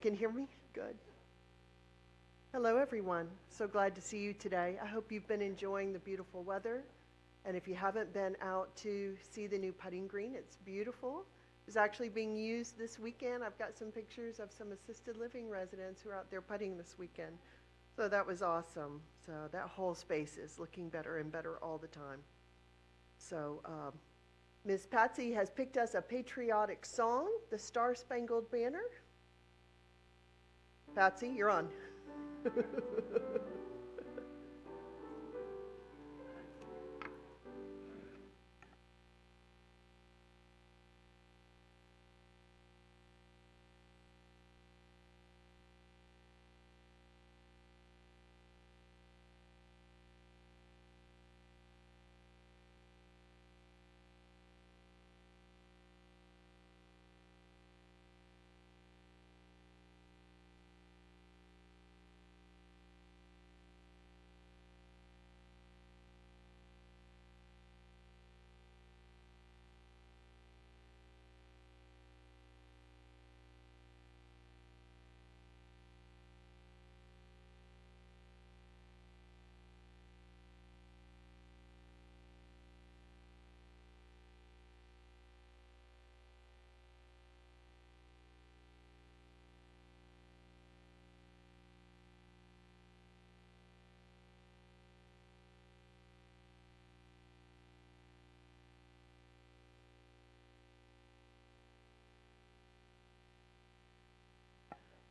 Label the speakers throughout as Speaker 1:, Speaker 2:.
Speaker 1: Can you hear me? Good. Hello, everyone. So glad to see you today. I hope you've been enjoying the beautiful weather. And if you haven't been out to see the new putting green, it's beautiful. It's actually being used this weekend. I've got some pictures of some assisted living residents who are out there putting this weekend. So that was awesome. So that whole space is looking better and better all the time. So Ms. Patsy has picked us a patriotic song, the Star Spangled Banner. Patsy, you're on.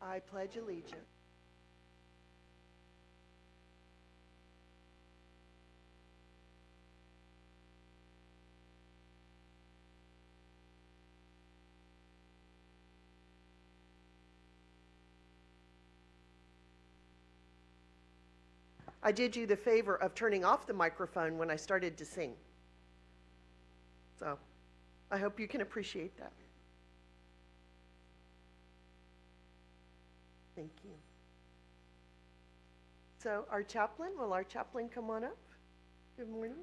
Speaker 1: I pledge allegiance. I did you the favor of turning off the microphone when I started to sing. So I hope you can appreciate that. Thank you. So will our chaplain come on up? Good morning.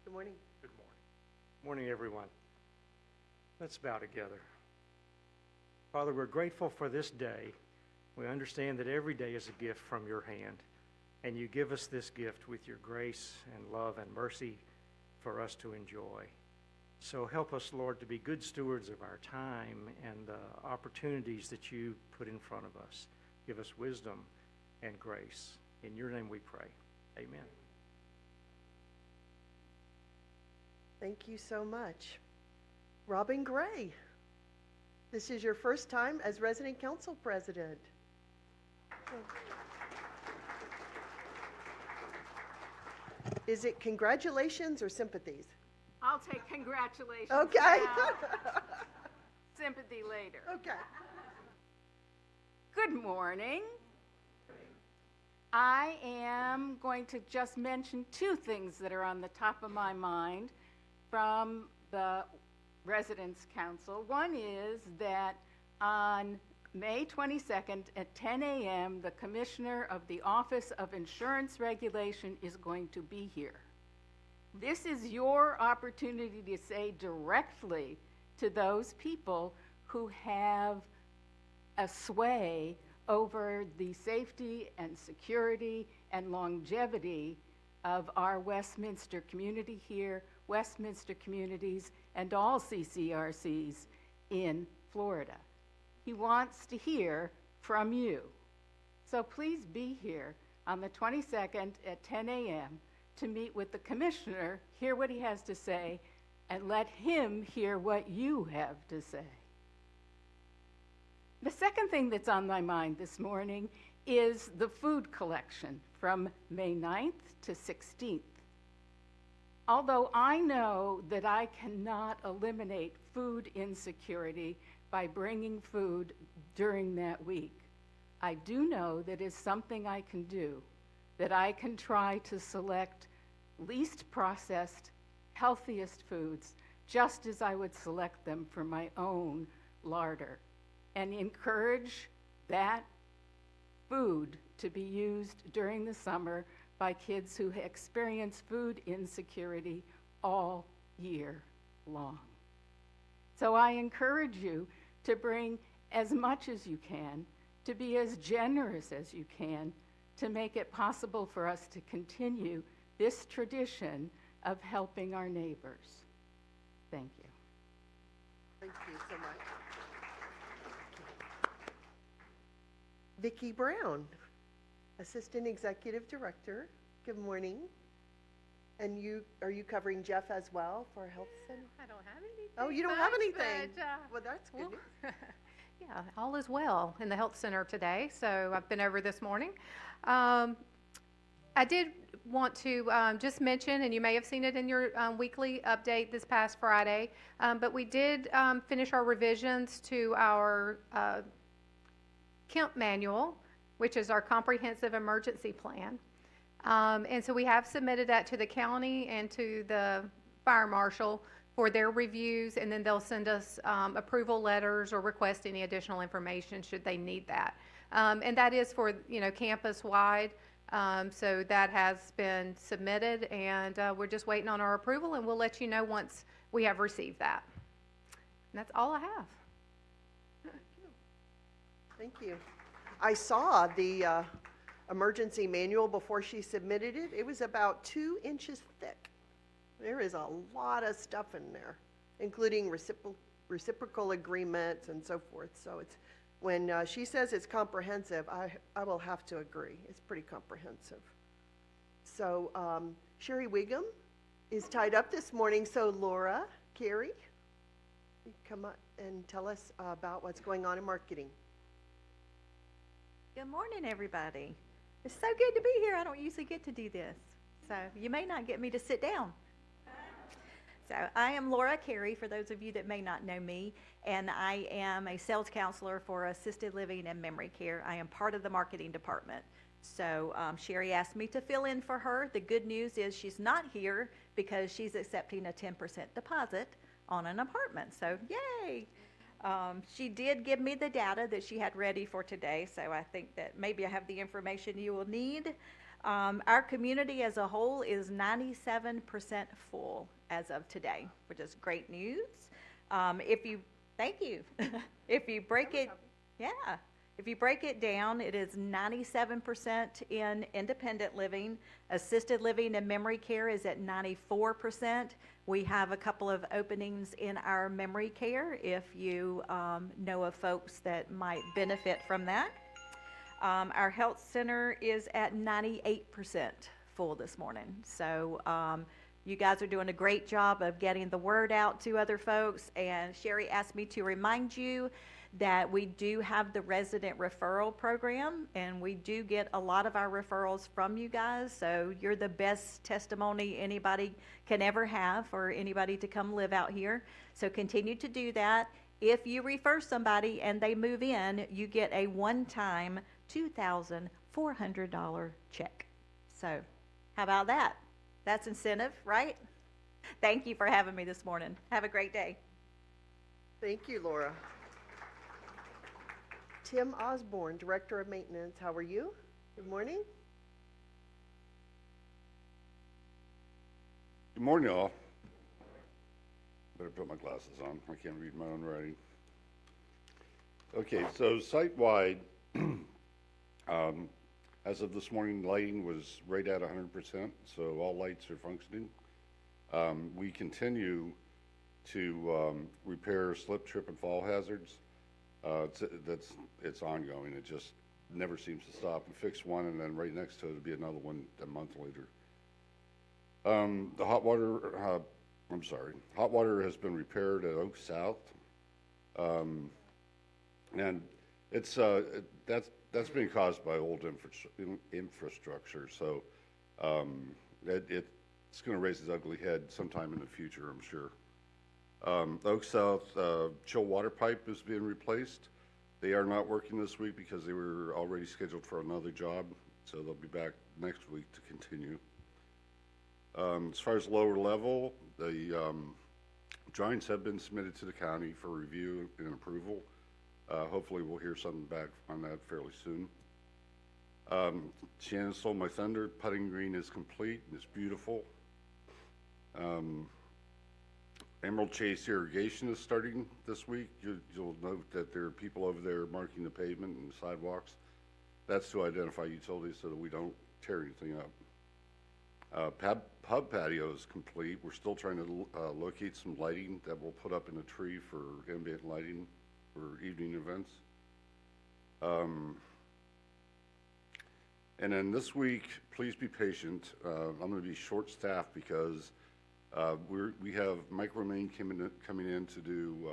Speaker 1: Good morning.
Speaker 2: Good morning. Morning, everyone. Let's bow together. Father, we're grateful for this day. We understand that every day is a gift from your hand, and you give us this gift with your grace and love and mercy for us to enjoy. So help us, Lord, to be good stewards of our time and the opportunities that you put in front of us. Give us wisdom and grace. In your name we pray. Amen.
Speaker 1: Thank you so much. Robin Gray, this is your first time as resident council president. Is it congratulations or sympathies?
Speaker 3: I'll take congratulations
Speaker 1: Okay.
Speaker 3: now. Sympathy later.
Speaker 1: Okay.
Speaker 3: Good morning. I am going to just mention two things that are on the top of my mind from the Residents' Council. One is that on May 22nd at 10 a.m., the Commissioner of the Office of Insurance Regulation is going to be here. This is your opportunity to say directly to those people who have a sway over the safety and security and longevity of our Westminster community here, Westminster communities, and all CCRCs in Florida. He wants to hear from you. So please be here on the 22nd at 10 a.m. to meet with the commissioner, hear what he has to say, and let him hear what you have to say. The second thing that's on my mind this morning is the food collection from May 9th to 16th. Although I know that I cannot eliminate food insecurity by bringing food during that week, I do know that is something I can do, that I can try to select least processed, healthiest foods, just as I would select them for my own larder, and encourage that food to be used during the summer by kids who experience food insecurity all year long. So I encourage you to bring as much as you can, to be as generous as you can, to make it possible for us to continue this tradition of helping our neighbors. Thank you.
Speaker 1: Thank you so much. Vicki Brown, Assistant Executive Director. Good morning. And are you covering Jeff as well for Health Center?
Speaker 4: I don't have anything.
Speaker 1: Oh, you don't have
Speaker 4: much,
Speaker 1: anything?
Speaker 4: but,
Speaker 1: Well, that's good news.
Speaker 4: yeah, all is well in the health center today. So I've been over this morning. I did want to just mention, and you may have seen it in your weekly update this past Friday, but we did finish our revisions to our Kemp manual, which is our comprehensive emergency plan. And so we have submitted that to the county and to the fire marshal for their reviews, and then they'll send us approval letters or request any additional information should they need that. And that is for, campus-wide. So that has been submitted, and we're just waiting on our approval, and we'll let you know once we have received that. And that's all I have.
Speaker 1: Thank you. I saw the emergency manual before she submitted it. It was about 2 inches thick. There is a lot of stuff in there, including reciprocal agreements and so forth. So it's, when she says it's comprehensive, I will have to agree. It's pretty comprehensive. So Sherry Wiggum is tied up this morning. So Laura, Carey, you come up and tell us about what's going on in marketing.
Speaker 5: Good morning, everybody. It's so good to be here. I don't usually get to do this, so you may not get me to sit down. So I am Laura Carey, for those of you that may not know me, and I am a sales counselor for assisted living and memory care. I am part of the marketing department. So Sherry asked me to fill in for her. The good news is she's not here because she's accepting a 10% deposit on an apartment, so yay! She did give me the data that she had ready for today, so I think that maybe I have the information you will need. Our community as a whole is 97% full as of today, which is great news. Thank you. If you break it down, it is 97% in independent living. Assisted living and memory care is at 94%. We have a couple of openings in our memory care if you know of folks that might benefit from that. Our health center is at 98% full this morning. So you guys are doing a great job of getting the word out to other folks. And Sherry asked me to remind you that we do have the resident referral program, and we do get a lot of our referrals from you guys. So you're the best testimony anybody can ever have for anybody to come live out here. So continue to do that. If you refer somebody and they move in, you get a one-time $2,400 check. So how about that? That's incentive, right? Thank you for having me this morning. Have a great day.
Speaker 1: Thank you, Laura. Tim Osborne, Director of Maintenance. How are you? Good morning.
Speaker 6: Good morning, all. Better put my glasses on. I can't read my own writing. Okay, so site-wide, as of this morning, lighting was right at 100%, so all lights are functioning. We continue to repair slip, trip, and fall hazards. It's ongoing. It just never seems to stop. We fix one, and then right next to it will be another one a month later. The hot water has been repaired at Oak South, and it's that's being caused by old infrastructure. So it's going to raise its ugly head sometime in the future, I'm sure. Oak South chill water pipe is being replaced. They are not working this week because they were already scheduled for another job, so they'll be back next week to continue. As far as lower level, the drawings have been submitted to the county for review and approval. Hopefully we'll hear something back on that fairly soon. Shannon stole my thunder. Putting green is complete. It's beautiful. Emerald Chase Irrigation is starting this week. You'll note that there are people over there marking the pavement and sidewalks. That's to identify utilities so that we don't tear anything up. Pub patio is complete. We're still trying to locate some lighting that we'll put up in a tree for ambient lighting for evening events. And then this week, please be patient. I'm going to be short-staffed because we have Micromain coming in to do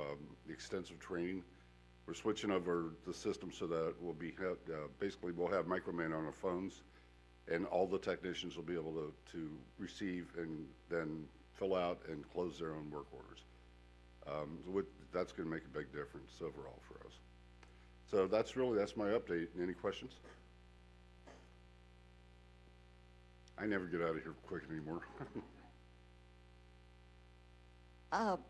Speaker 6: extensive training. We're switching over the system so that basically we'll have Micromain on our phones, and all the technicians will be able to receive and then fill out and close their own work orders. That's going to make a big difference overall for us. So that's my update. Any questions? I never get out of here quick anymore.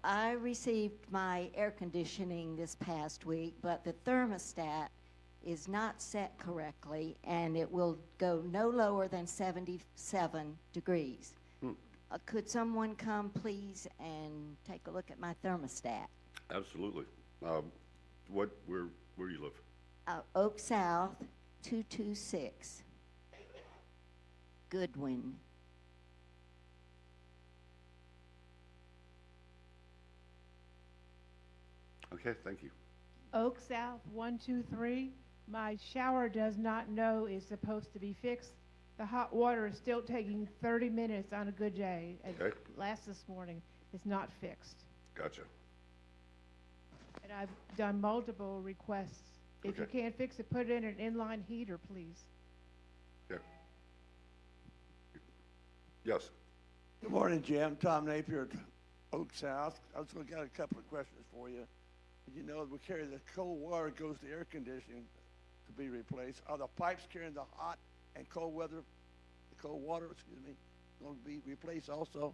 Speaker 7: I received my air conditioning this past week, but the thermostat is not set correctly, and it will go no lower than 77 degrees. Could someone come, please, and take a look at my thermostat?
Speaker 6: Absolutely. Where do you live?
Speaker 7: Oak South, 226, Goodwin.
Speaker 6: Okay, thank you.
Speaker 8: Oak South 123. My shower does not know it's supposed to be fixed. The hot water is still taking 30 minutes on a good day.
Speaker 6: Okay.
Speaker 8: Last this morning, it's not fixed.
Speaker 6: Gotcha.
Speaker 8: And I've done multiple requests. If you
Speaker 6: Okay.
Speaker 8: can't fix it, put in an inline heater, please.
Speaker 6: Yeah. Yes.
Speaker 9: Good morning, Jim. Tom Napier at Oak South. I was going to get a couple of questions for you. Did you know we carry the cold water goes to air conditioning to be replaced? Are the pipes carrying the hot and cold water, going to be replaced also?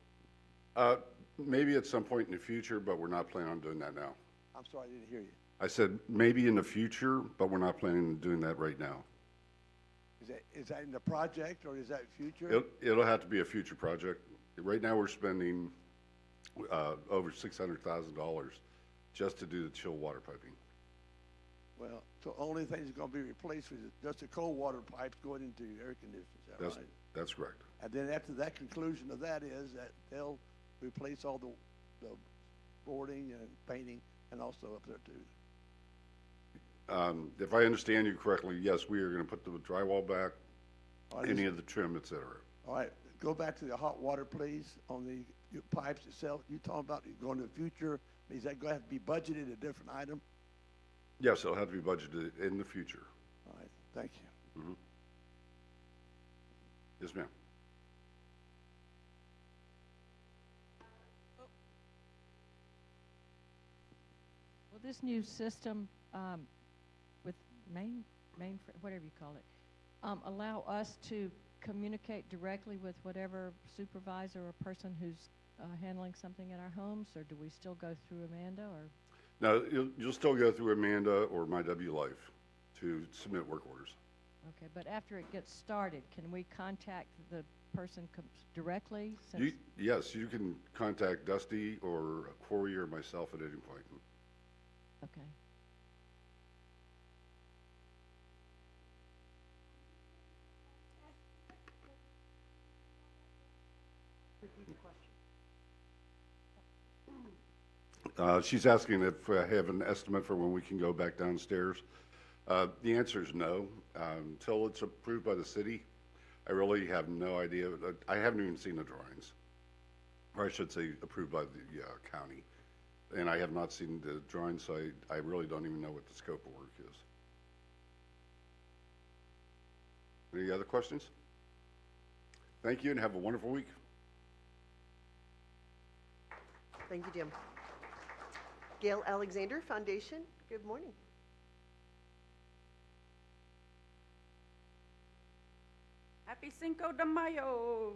Speaker 6: Maybe at some point in the future, but we're not planning on doing that now.
Speaker 9: I'm sorry, I didn't hear you.
Speaker 6: I said maybe in the future, but we're not planning on doing that right now.
Speaker 9: Is that in the project or is that future?
Speaker 6: It'll have to be a future project. Right now, we're spending over $600,000 just to do the chill water piping.
Speaker 9: Well, so only thing that's going to be replaced is just the cold water pipes going into your air conditioners, is that right?
Speaker 6: That's correct.
Speaker 9: And then after that, conclusion of that is that they'll replace all the boarding and painting and also up there too.
Speaker 6: If I understand you correctly, yes, we are going to put the drywall back,
Speaker 9: All right,
Speaker 6: any of the trim, et cetera.
Speaker 9: all right, go back to the hot water, please, on the your pipes itself. You talking about going to the future, is that going to have to be budgeted a different item?
Speaker 6: Yes, it'll have to be budgeted in the future.
Speaker 9: All right, thank you.
Speaker 6: Yes, ma'am.
Speaker 10: Will this new system with whatever you call it, allow us to communicate directly with whatever supervisor or person who's handling something in our homes, or do we still go through Amanda, or?
Speaker 6: No, you'll still go through Amanda or My W Life to submit work orders.
Speaker 10: Okay, but after it gets started, can we contact the person directly? Since
Speaker 6: Yes, you can contact Dusty or Corey or myself at any point.
Speaker 10: Okay.
Speaker 6: She's asking if I have an estimate for when we can go back downstairs. The answer is no. Until it's approved by the city, I really have no idea. I haven't even seen the drawings. Or I should say approved by the county. And I have not seen the drawings, so I really don't even know what the scope of work is. Any other questions? Thank you and have a wonderful week.
Speaker 1: Thank you, Jim. Gail Alexander Foundation, good morning.
Speaker 11: Happy Cinco de Mayo.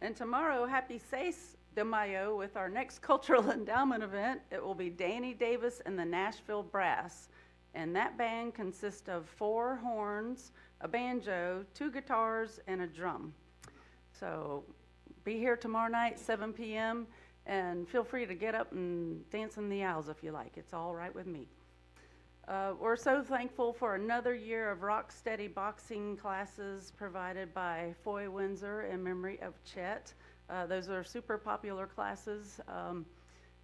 Speaker 11: And tomorrow, happy Seis de Mayo with our next cultural endowment event. It will be Danny Davis and the Nashville Brass. And that band consists of 4 horns, a banjo, 2 guitars, and a drum. So be here tomorrow night, 7 p.m. And feel free to get up and dance in the aisles if you like. It's all right with me. We're so thankful for another year of rock steady boxing classes provided by Foy Windsor in memory of Chet. Those are super popular classes.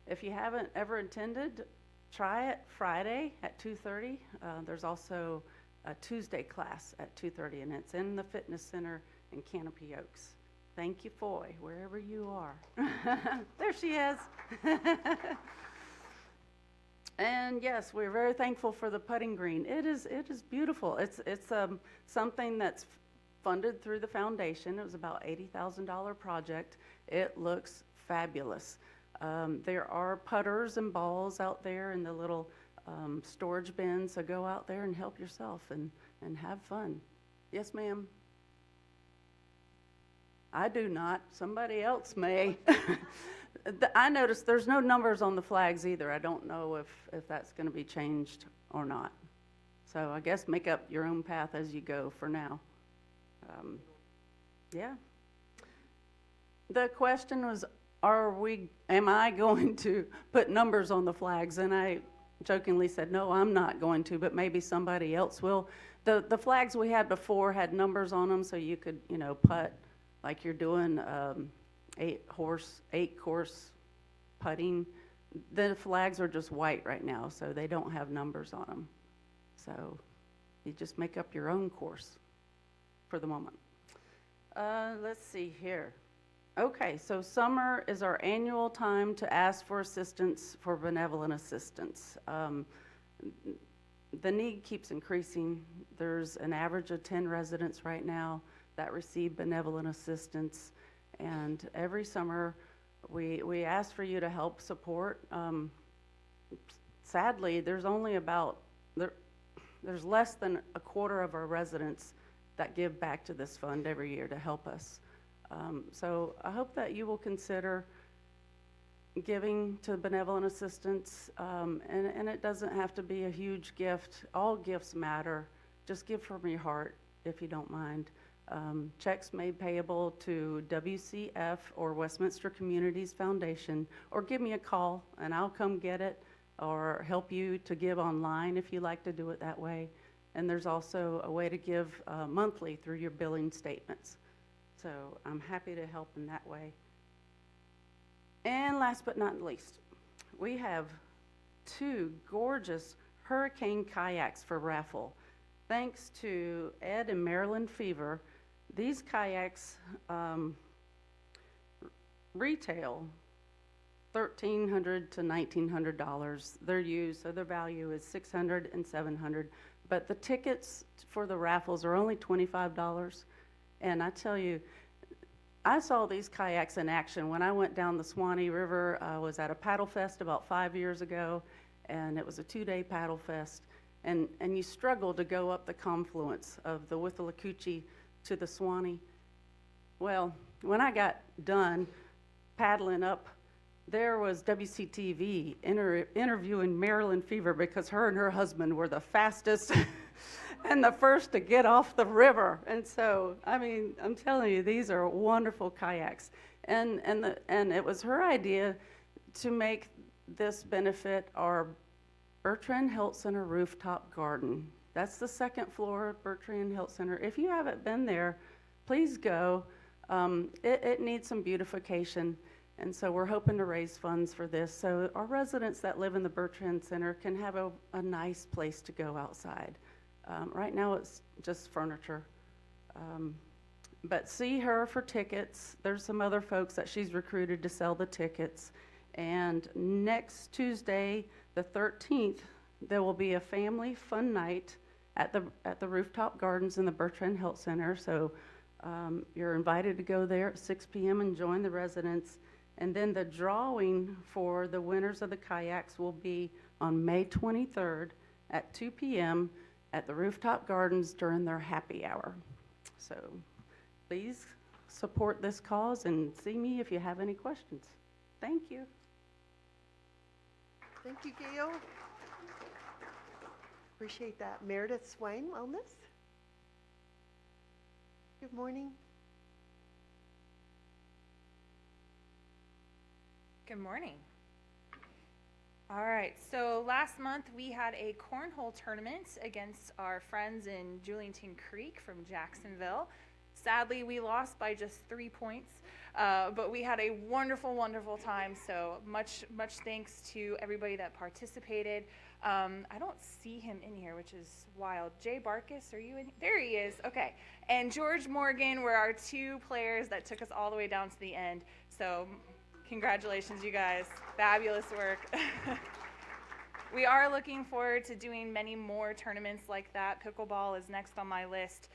Speaker 11: If you haven't ever attended, try it Friday at 2:30. There's also a Tuesday class at 2:30, and it's in the fitness center in Canopy Oaks. Thank you, Foy, wherever you are. There she is. And yes, we're very thankful for the putting green. It is beautiful. It's something that's funded through the foundation. It was about $80,000 project. It looks fabulous. There are putters and balls out there in the little storage bins, so go out there and help yourself and have fun. Yes, ma'am? I do not. Somebody else may. I noticed there's no numbers on the flags either. I don't know if that's going to be changed or not. So I guess make up your own path as you go for now. Yeah. The question was, am I going to put numbers on the flags? And I jokingly said, no, I'm not going to, but maybe somebody else will. The flags we had before had numbers on them, so you could, putt like you're doing 8-course putting. The flags are just white right now, so they don't have numbers on them. So you just make up your own course for the moment. Let's see here. Okay, so summer is our annual time to ask for assistance for benevolent assistance. The need keeps increasing. There's an average of 10 residents right now that receive benevolent assistance. And every summer, we ask for you to help support. Sadly, there's less than a quarter of our residents that give back to this fund every year to help us. So I hope that you will consider giving to benevolent assistance, and it doesn't have to be a huge gift. All gifts matter. Just give from your heart, if you don't mind. Checks made payable to WCF or Westminster Communities Foundation, or give me a call and I'll come get it, or help you to give online if you like to do it that way. And there's also a way to give monthly through your billing statements. So I'm happy to help in that way. And last but not least, we have 2 gorgeous hurricane kayaks for raffle. Thanks to Ed and Marilyn Fever, these kayaks retail $1,300 to $1,900. They're used, so their value is $600 and $700. But the tickets for the raffles are only $25. And I tell you, I saw these kayaks in action when I went down the Swanee River. I was at a paddle fest about 5 years ago, and it was a 2-day paddle fest. And you struggle to go up the confluence of the Withlacoochee to the Swanee. Well, when I got done paddling up, there was WCTV interviewing Marilyn Fever because her and her husband were the fastest and the first to get off the river. And so, I mean, I'm telling you, these are wonderful kayaks. And it was her idea to make this benefit our Bertrand Health Center rooftop garden. That's the 2nd floor of Bertrand Health Center. If you haven't been there, please go. It needs some beautification, and so we're hoping to raise funds for this so our residents that live in the Bertrand Center can have a nice place to go outside. Right now it's just furniture. But see her for tickets. There's some other folks that she's recruited to sell the tickets. And next Tuesday, the 13th, there will be a family fun night at the rooftop gardens in the Bertrand Health Center. So you're invited to go there at 6 p.m. and join the residents. And then the drawing for the winners of the kayaks will be on May 23rd at 2 p.m. at the rooftop gardens during their happy hour. So please support this cause and see me if you have any questions. Thank you.
Speaker 1: Thank you, Gail. Appreciate that. Meredith Swain, Wellness. Good morning.
Speaker 12: Good morning. All right, so last month we had a cornhole tournament against our friends in Julianton Creek from Jacksonville. Sadly, we lost by just 3 points, but we had a wonderful, wonderful time. So much thanks to everybody that participated. I don't see him in here, which is wild. Jay Barkus, are you in? There he is. Okay. And George Morgan were our 2 players that took us all the way down to the end. So congratulations, you guys. Fabulous work. We are looking forward to doing many more tournaments like that. Pickleball is next on my list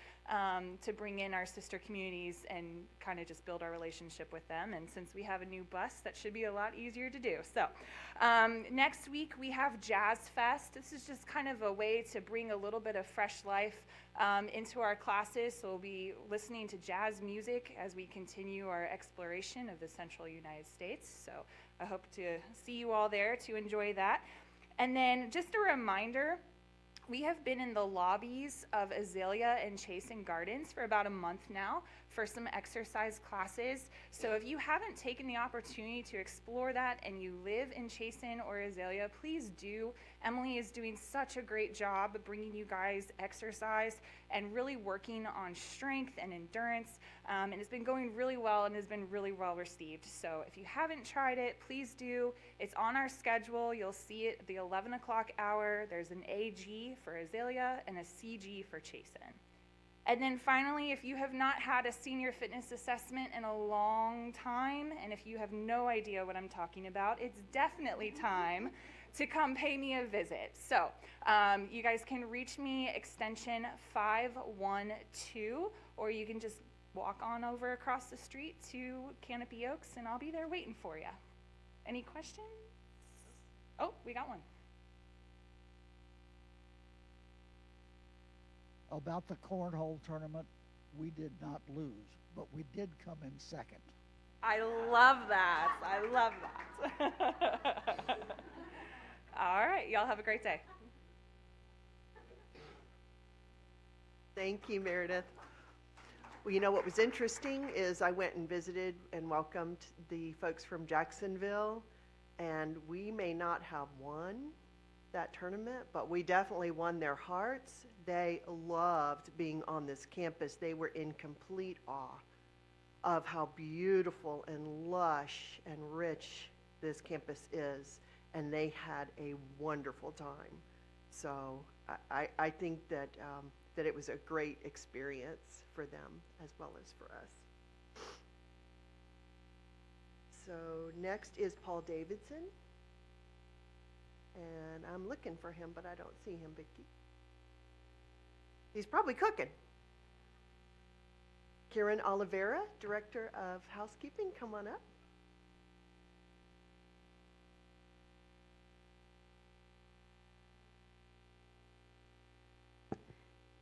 Speaker 12: to bring in our sister communities and kind of just build our relationship with them. And since we have a new bus, that should be a lot easier to do. So next week we have Jazz Fest. This is just kind of a way to bring a little bit of fresh life into our classes. So we'll be listening to jazz music as we continue our exploration of the central United States. So I hope to see you all there to enjoy that. And then just a reminder, we have been in the lobbies of Azalea and Chasen Gardens for about a month now for some exercise classes. So if you haven't taken the opportunity to explore that and you live in Chasen or Azalea, please do. Emily is doing such a great job of bringing you guys exercise and really working on strength and endurance. And it's been going really well and has been really well received. So if you haven't tried it, please do. It's on our schedule. You'll see it at the 11 o'clock hour. There's an AG for Azalea and a CG for Chasen. And then finally, if you have not had a senior fitness assessment in a long time, and if you have no idea what I'm talking about, it's definitely time to come pay me a visit. So you guys can reach me extension 512, or you can just walk on over across the street to Canopy Oaks, and I'll be there waiting for you. Any questions? Oh, we got one.
Speaker 13: About the cornhole tournament, we did not lose, but we did come in second.
Speaker 12: I love that. I love that. All right, y'all have a great day.
Speaker 1: Thank you, Meredith. Well, you know what was interesting is I went and visited and welcomed the folks from Jacksonville, and we may not have won that tournament, but we definitely won their hearts. They loved being on this campus. They were in complete awe of how beautiful and lush and rich this campus is, and they had a wonderful time. So I think that that it was a great experience for them as well as for us. So next is Paul Davidson. And I'm looking for him, but I don't see him, Vicki. He's probably cooking. Karen Oliveira, Director of Housekeeping, come on up.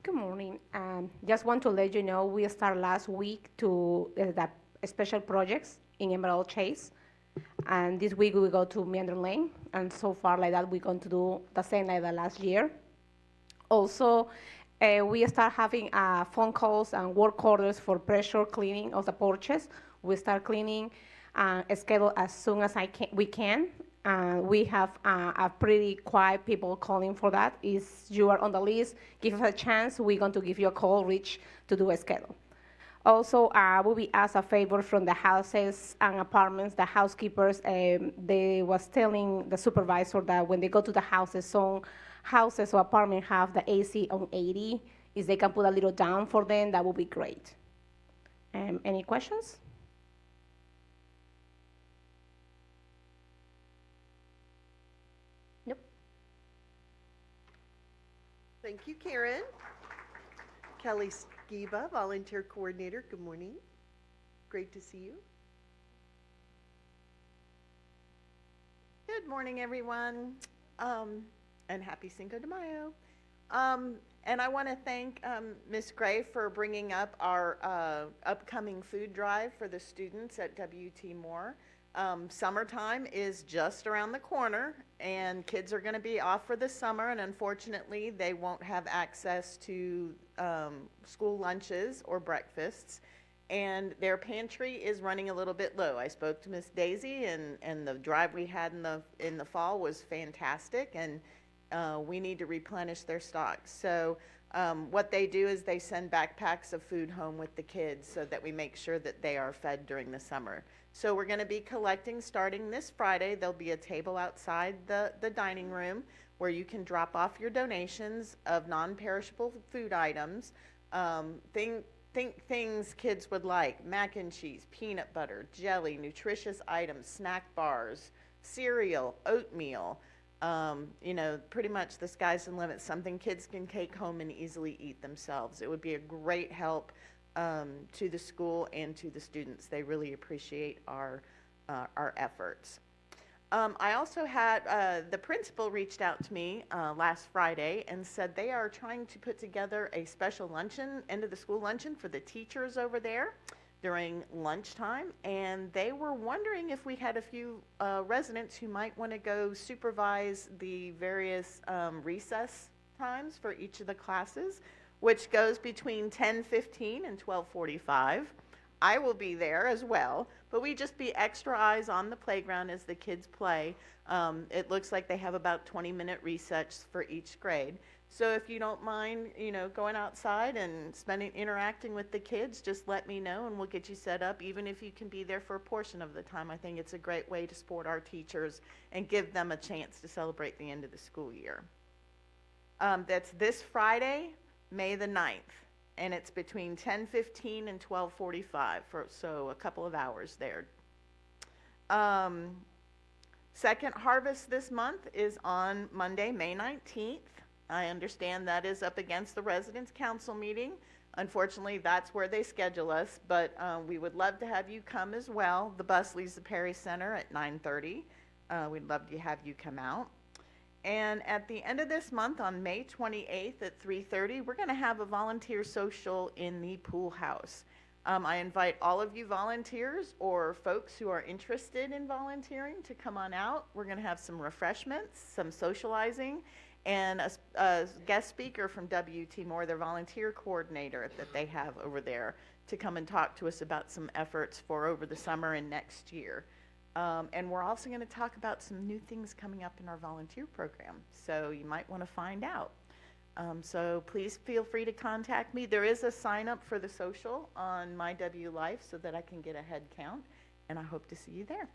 Speaker 14: Good morning. Just want to let you know we started last week to the special projects in Emerald Chase. And this week we go to Meander Lane, and so far like that we're going to do the same like the last year. Also, we start having phone calls and work orders for pressure cleaning of the porches. We start cleaning schedule as soon as we can. We have a pretty quiet people calling for that. If you are on the list, give us a chance. We're going to give you a call, reach to do a schedule. Also, we be asked a favor from the houses and apartments, the housekeepers. They was telling the supervisor that when they go to the houses, some houses or apartments have the AC on 80. If they can put a little down for them, that would be great. Any questions? Nope.
Speaker 1: Thank you, Karen. Kelly Skiba, Volunteer Coordinator, good morning. Great to see you.
Speaker 15: Good morning, everyone, and happy Cinco de Mayo. And I want to thank Ms. Gray for bringing up our upcoming food drive for the students at W.T. Moore. Summertime is just around the corner, and kids are going to be off for the summer, and unfortunately, they won't have access to school lunches or breakfasts. and their pantry is running a little bit low. I spoke to Miss Daisy, and the drive we had in the fall was fantastic, and we need to replenish their stock. So what they do is they send backpacks of food home with the kids so that we make sure that they are fed during the summer. So we're going to be collecting starting this Friday. There'll be a table outside the dining room where you can drop off your donations of non-perishable food items. Think things kids would like: mac and cheese, peanut butter, jelly, nutritious items, snack bars, cereal, oatmeal. Pretty much the sky's the limit. Something kids can take home and easily eat themselves. It would be a great help to the school and to the students. They really appreciate our efforts. I also had the principal reached out to me last Friday and said they are trying to put together a special luncheon, end of the school luncheon for the teachers over there during lunchtime, and they were wondering if we had a few residents who might want to go supervise the various recess times for each of the classes, which goes between 10:15 and 12:45. I will be there as well, but we just be extra eyes on the playground as the kids play. It looks like they have about 20-minute recess for each grade. So if you don't mind, going outside and interacting with the kids, just let me know and we'll get you set up, even if you can be there for a portion of the time. I think it's a great way to support our teachers and give them a chance to celebrate the end of the school year. That's this Friday, May the 9th. And it's between 10:15 and 12:45, so a couple of hours there. Second harvest this month is on Monday, May 19th. I understand that is up against the Residents Council meeting. Unfortunately, that's where they schedule us, but we would love to have you come as well. The bus leaves the Perry Center at 9:30. We'd love to have you come out. And at the end of this month, on May 28th at 3:30, we're going to have a volunteer social in the pool house. I invite all of you volunteers or folks who are interested in volunteering to come on out. We're going to have some refreshments, some socializing, and a guest speaker from W.T. Moore, their volunteer coordinator that they have over there, to come and talk to us about some efforts for over the summer and next year. And we're also going to talk about some new things coming up in our volunteer program, so you might want to find out. So please feel free to contact me. There is a sign up for the social on My W Life so that I can get a head count, and I hope to see you there.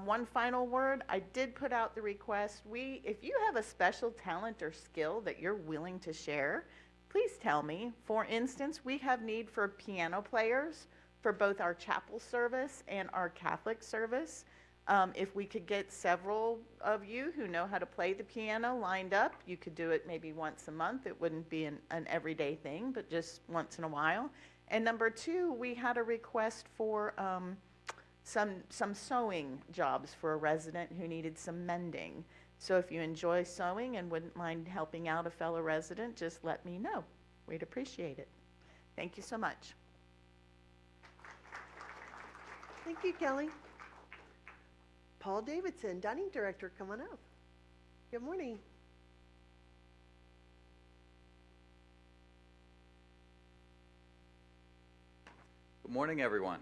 Speaker 15: One final word, I did put out the request. If you have a special talent or skill that you're willing to share, please tell me. For instance, we have need for piano players for both our chapel service and our Catholic service. If we could get several of you who know how to play the piano lined up, you could do it maybe once a month. It wouldn't be an everyday thing, but just once in a while. And number two, we had a request for some sewing jobs for a resident who needed some mending. So if you enjoy sewing and wouldn't mind helping out a fellow resident, just let me know. We'd appreciate it. Thank you so much.
Speaker 1: Thank you, Kelly. Paul Davidson, Dining Director, come on up. Good morning.
Speaker 16: Good morning, everyone.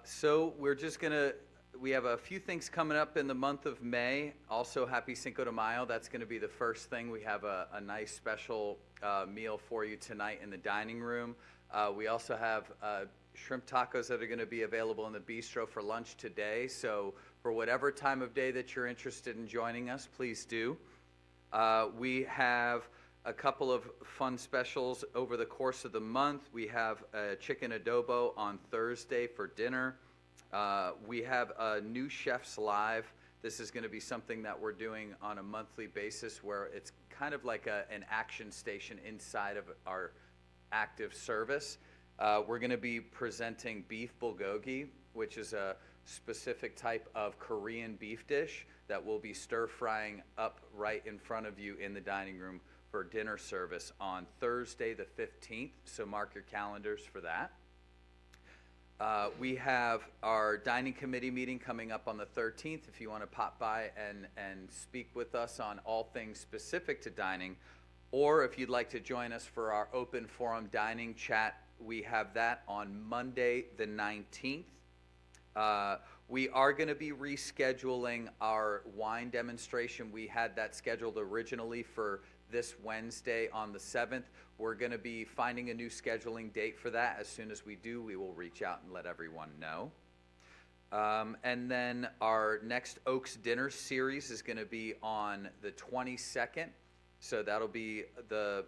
Speaker 16: So we have a few things coming up in the month of May. Also, happy Cinco de Mayo. That's going to be the first thing. We have a nice special meal for you tonight in the dining room. We also have shrimp tacos that are going to be available in the bistro for lunch today. So for whatever time of day that you're interested in joining us, please do. We have a couple of fun specials over the course of the month. We have a chicken adobo on Thursday for dinner. We have a new Chef's Live. This is going to be something that we're doing on a monthly basis where it's kind of like an action station inside of our active service. We're going to be presenting beef bulgogi, which is a specific type of Korean beef dish that we'll be stir-frying up right in front of you in the dining room for dinner service on Thursday the 15th, so mark your calendars for that. We have our dining committee meeting coming up on the 13th. If you want to pop by and speak with us on all things specific to dining, or if you'd like to join us for our open forum dining chat we have that on Monday, the 19th. We are going to be rescheduling our wine demonstration. We had that scheduled originally for this Wednesday on the 7th. We're going to be finding a new scheduling date for that. As soon as we do, we will reach out and let everyone know. And then our next Oaks Dinner Series is going to be on the 22nd. So that'll be the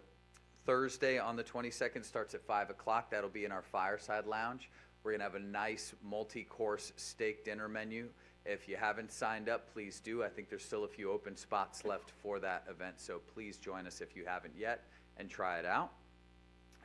Speaker 16: Thursday on the 22nd, starts at 5 o'clock. That'll be in our Fireside Lounge. We're going to have a nice multi-course steak dinner menu. If you haven't signed up, please do. I think there's still a few open spots left for that event, so please join us if you haven't yet and try it out.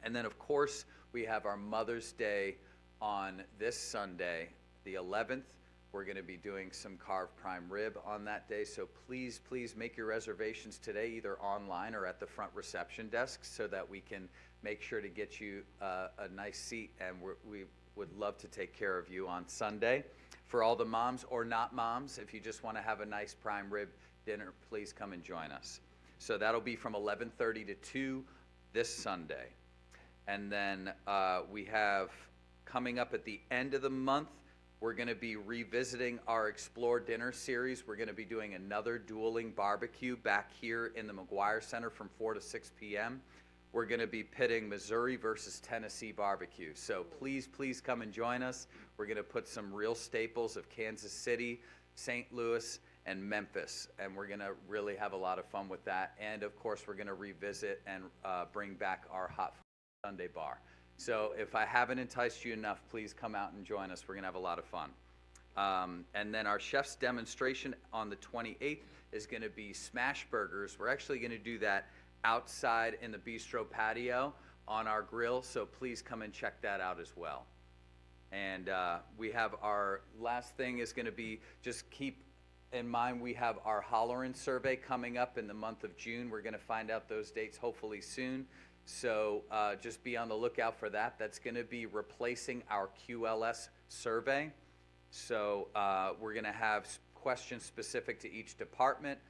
Speaker 16: And then, of course, we have our Mother's Day on this Sunday, the 11th. We're going to be doing some carved prime rib on that day, so please, please make your reservations today, either online or at the front reception desk, so that we can make sure to get you a nice seat, and we would love to take care of you on Sunday. For all the moms or not moms, if you just want to have a nice prime rib dinner, please come and join us. So that'll be from 11:30 to 2 this Sunday. And then we have coming up at the end of the month, we're going to be revisiting our Explore Dinner series. We're going to be doing another dueling barbecue back here in the McGuire Center from 4 to 6 p.m. We're going to be pitting Missouri versus Tennessee barbecue. So please, please come and join us. We're going to put some real staples of Kansas City, St. Louis, and Memphis. And we're going to really have a lot of fun with that. And, of course, we're going to revisit and bring back our Hot Sunday bar. So if I haven't enticed you enough, please come out and join us. We're going to have a lot of fun. And then our chef's demonstration on the 28th is going to be smash burgers. We're actually going to do that outside in the bistro patio on our grill, so please come and check that out as well. And we have our last thing is going to be, just keep in mind, we have our Hollerin survey coming up in the month of June. We're going to find out those dates hopefully soon, so just be on the lookout for that. That's going to be replacing our QLS survey. So we're going to have questions specific to each department.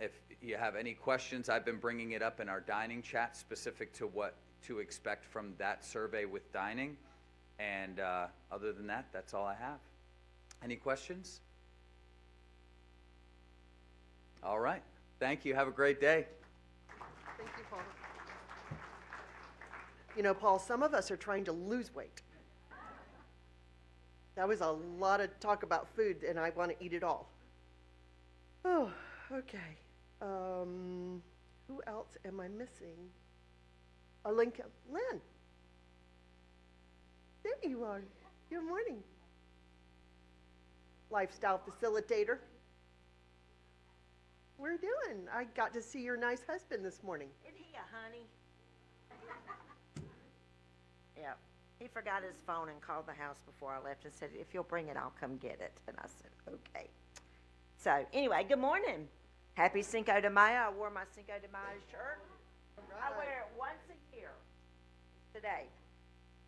Speaker 16: If you have any questions, I've been bringing it up in our dining chat specific to what to expect from that survey with dining. And other than that, that's all I have. Any questions? All right. Thank you. Have a great day.
Speaker 1: Thank you, Paul. You know, Paul, some of us are trying to lose weight. That was a lot of talk about food, and I want to eat it all. Oh, okay. Who else am I missing? Lynn. There you are. Good morning. Lifestyle facilitator. We're doing. I got to see your nice husband this morning.
Speaker 17: Isn't he a honey? Yeah. He forgot his phone and called the house before I left and said, if you'll bring it, I'll come get it. And I said, okay. So anyway, good morning. Happy Cinco de Mayo. I wore my Cinco de Mayo shirt. I wear it once a year today.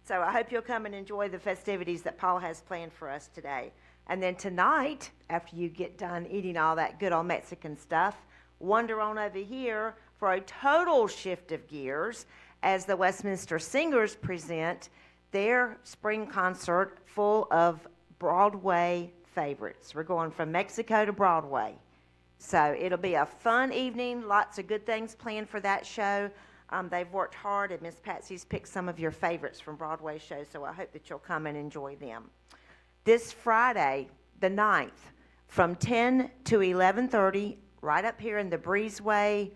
Speaker 17: So I hope you'll come and enjoy the festivities that Paul has planned for us today. And then tonight, after you get done eating all that good old Mexican stuff, wander on over here for a total shift of gears as the Westminster Singers present their spring concert full of Broadway favorites. We're going from Mexico to Broadway. So it'll be a fun evening, lots of good things planned for that show. They've worked hard, and Miss Patsy's picked some of your favorites from Broadway shows, so I hope that you'll come and enjoy them. This Friday, the 9th, from 10 to 11:30, right up here in the Breezeway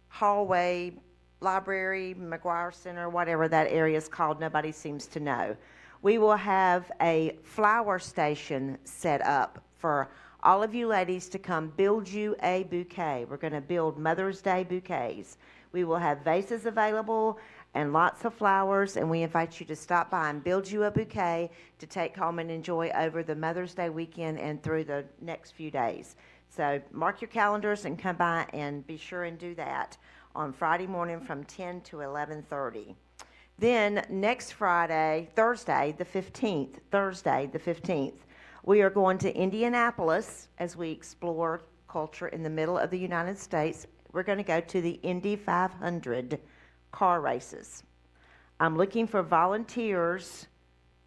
Speaker 17: hallway, library, McGuire Center, whatever that area is called, nobody seems to know. We will have a flower station set up for all of you ladies to come build you a bouquet. We're going to build Mother's Day bouquets. We will have vases available and lots of flowers, and we invite you to stop by and build you a bouquet to take home and enjoy over the Mother's Day weekend and through the next few days. So mark your calendars and come by and be sure and do that on Friday morning from 10 to 11:30. Then next Friday, Thursday the 15th, we are going to Indianapolis as we explore culture in the middle of the United States. We're going to go to the Indy 500 car races. I'm looking for volunteers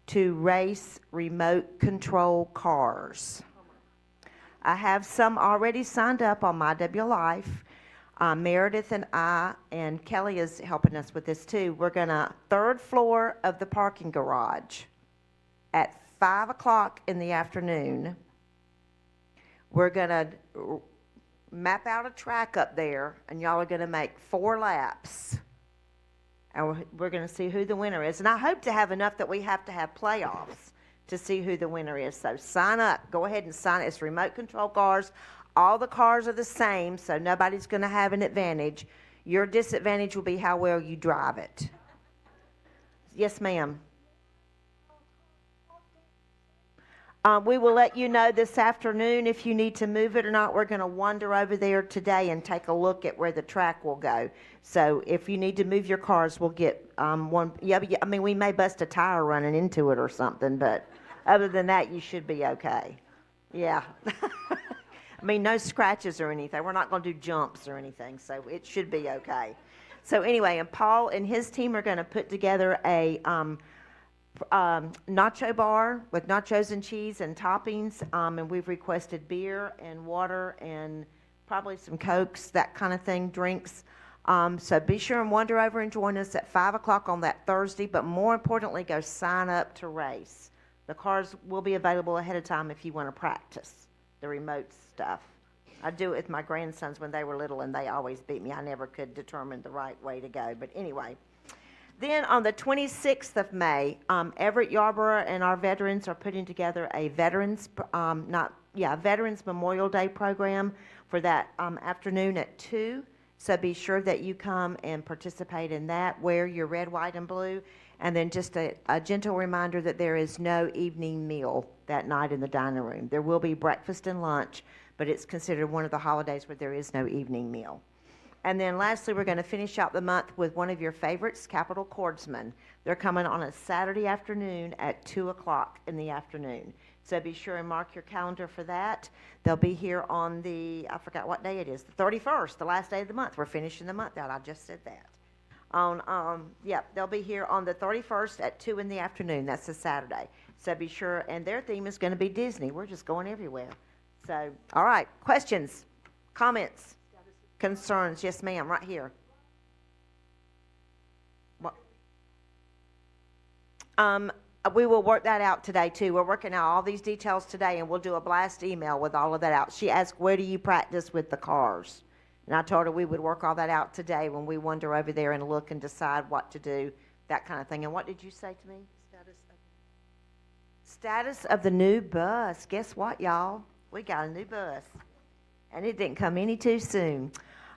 Speaker 17: to race remote control cars. I have some already signed up on My W Life. Meredith and I, and Kelly is helping us with this too. We're gonna, third floor of the parking garage at 5 o'clock in the afternoon. We're gonna map out a track up there, and y'all are gonna make 4 laps. And we're gonna see who the winner is. And I hope to have enough that we have to have playoffs to see who the winner is. So sign up. Go ahead and sign. It's remote control cars. All the cars are the same, so nobody's going to have an advantage. Your disadvantage will be how well you drive it. Yes, ma'am. We will let you know this afternoon if you need to move it or not. We're going to wander over there today and take a look at where the track will go. So if you need to move your cars, we'll get one. Yeah, I mean, we may bust a tire running into it or something, but other than that, you should be okay. Yeah. I mean, no scratches or anything. We're not going to do jumps or anything, so it should be okay. So anyway, and Paul and his team are going to put together a nacho bar with nachos and cheese and toppings, and we've requested beer and water and probably some Cokes, that kind of thing, drinks. So be sure and wander over and join us at 5 o'clock on that Thursday, but more importantly, go sign up to race. The cars will be available ahead of time if you want to practice the remote stuff. I do it with my grandsons when they were little, and they always beat me. I never could determine the right way to go. But anyway, then on the 26th of May, Everett Yarborough and our veterans are putting together a Veterans Memorial Day program for that afternoon at 2. So be sure that you come and participate in that. Wear your red, white, and blue. And then just a gentle reminder that there is no evening meal that night in the dining room. There will be breakfast and lunch, but it's considered one of the holidays where there is no evening meal. And then lastly, we're going to finish out the month with one of your favorites, Capital Cordsmen. They're coming on a Saturday afternoon at 2 o'clock in the afternoon. So be sure and mark your calendar for that. They'll be here on the, I forgot what day it is, the 31st, the last day of the month. We're finishing the month out. I just said that. They'll be here on the 31st at 2 in the afternoon. That's a Saturday. So be sure, and their theme is going to be Disney. We're just going everywhere. So, all right, questions, comments, concerns? Yes, ma'am, right here. What? We will work that out today, too. We're working out all these details today, and we'll do a blast email with all of that out. She asked, where do you practice with the cars? And I told her we would work all that out today when we wander over there and look and decide what to do, that kind of thing. And what did you say to me? Status of the new bus. Guess what, y'all? We got a new bus. And it didn't come any too soon.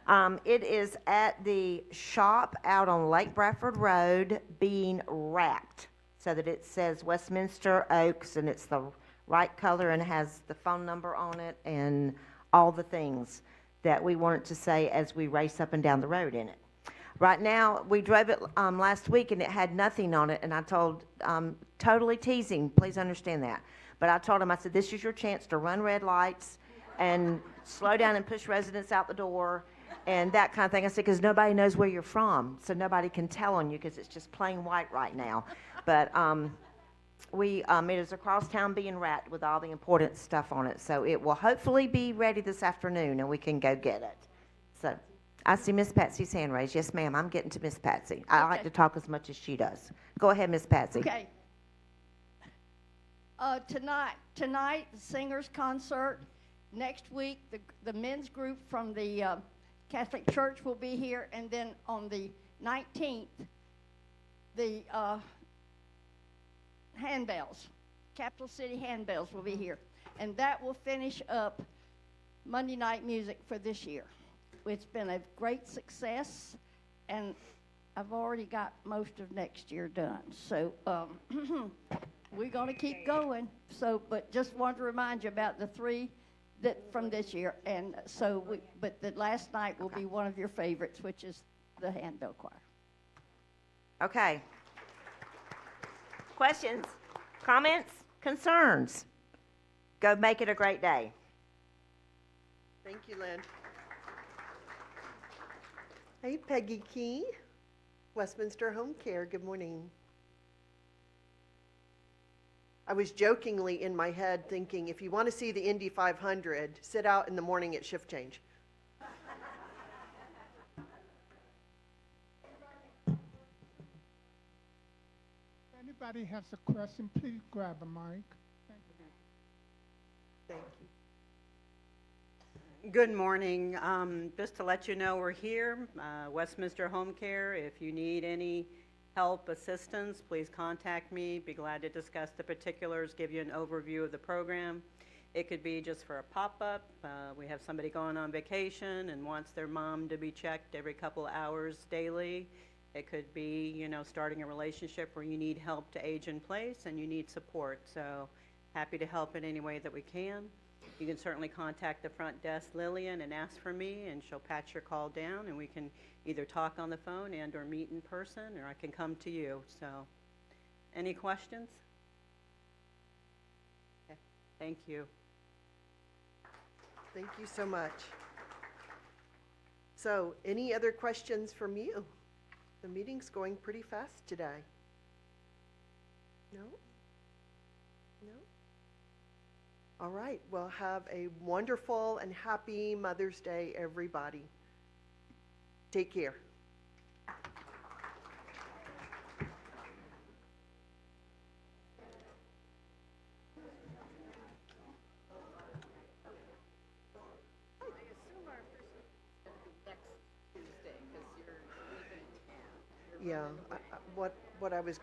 Speaker 17: It is at the shop out on Lake Bradford Road being wrapped so that it says Westminster Oaks, and it's the right color and has the phone number on it and all the things that we want it to say as we race up and down the road in it. Right now, we drove it last week, and it had nothing on it, and I told, totally teasing, please understand that. But I told him, I said, this is your chance to run red lights and slow down and push residents out the door and that kind of thing. I said, because nobody knows where you're from, so nobody can tell on you because it's just plain white right now. But it is across town being wrapped with all the important stuff on it. So it will hopefully be ready this afternoon, and we can go get it. So I see Miss Patsy's hand raised. Yes, ma'am, I'm getting to Miss Patsy. I like to talk as much as she does. Go ahead, Miss Patsy.
Speaker 18: Okay. Tonight, the singers concert. Next week, the men's group from the Catholic Church will be here, and then on the 19th, the handbells, Capital City handbells will be here, and that will finish up Monday night music for this year. It's been a great success, and I've already got most of next year done. So we're going to keep going. So, but just wanted to remind you about the 3 that from this year, and so but the last night will be one of your favorites, which is the handbell choir.
Speaker 17: Okay. Questions, comments, concerns? Go make it a great day.
Speaker 1: Thank you, Lynn. Hey, Peggy Key. Westminster Home Care, good morning. I was jokingly in my head thinking, if you want to see the Indy 500, sit out in the morning at shift change.
Speaker 19: If anybody has a question, please grab a mic.
Speaker 1: Thank you.
Speaker 20: Good morning. Just to let you know, we're here, Westminster Home Care. If you need any help, assistance, please contact me. Be glad to discuss the particulars, give you an overview of the program. It could be just for a pop-up. We have somebody going on vacation and wants their mom to be checked every couple of hours daily. It could be, you know, starting a relationship where you need help to age in place and you need support. So happy to help in any way that we can. You can certainly contact the front desk, Lillian, and ask for me, and she'll patch your call down, and we can either talk on the phone and or meet in person, or I can come to you. So, any questions? Okay. Thank you.
Speaker 1: Thank you so much. So, any other questions from you? The meeting's going pretty fast today. No? No? All right, well, have a wonderful and happy Mother's Day, everybody. Take care. Yeah, what I was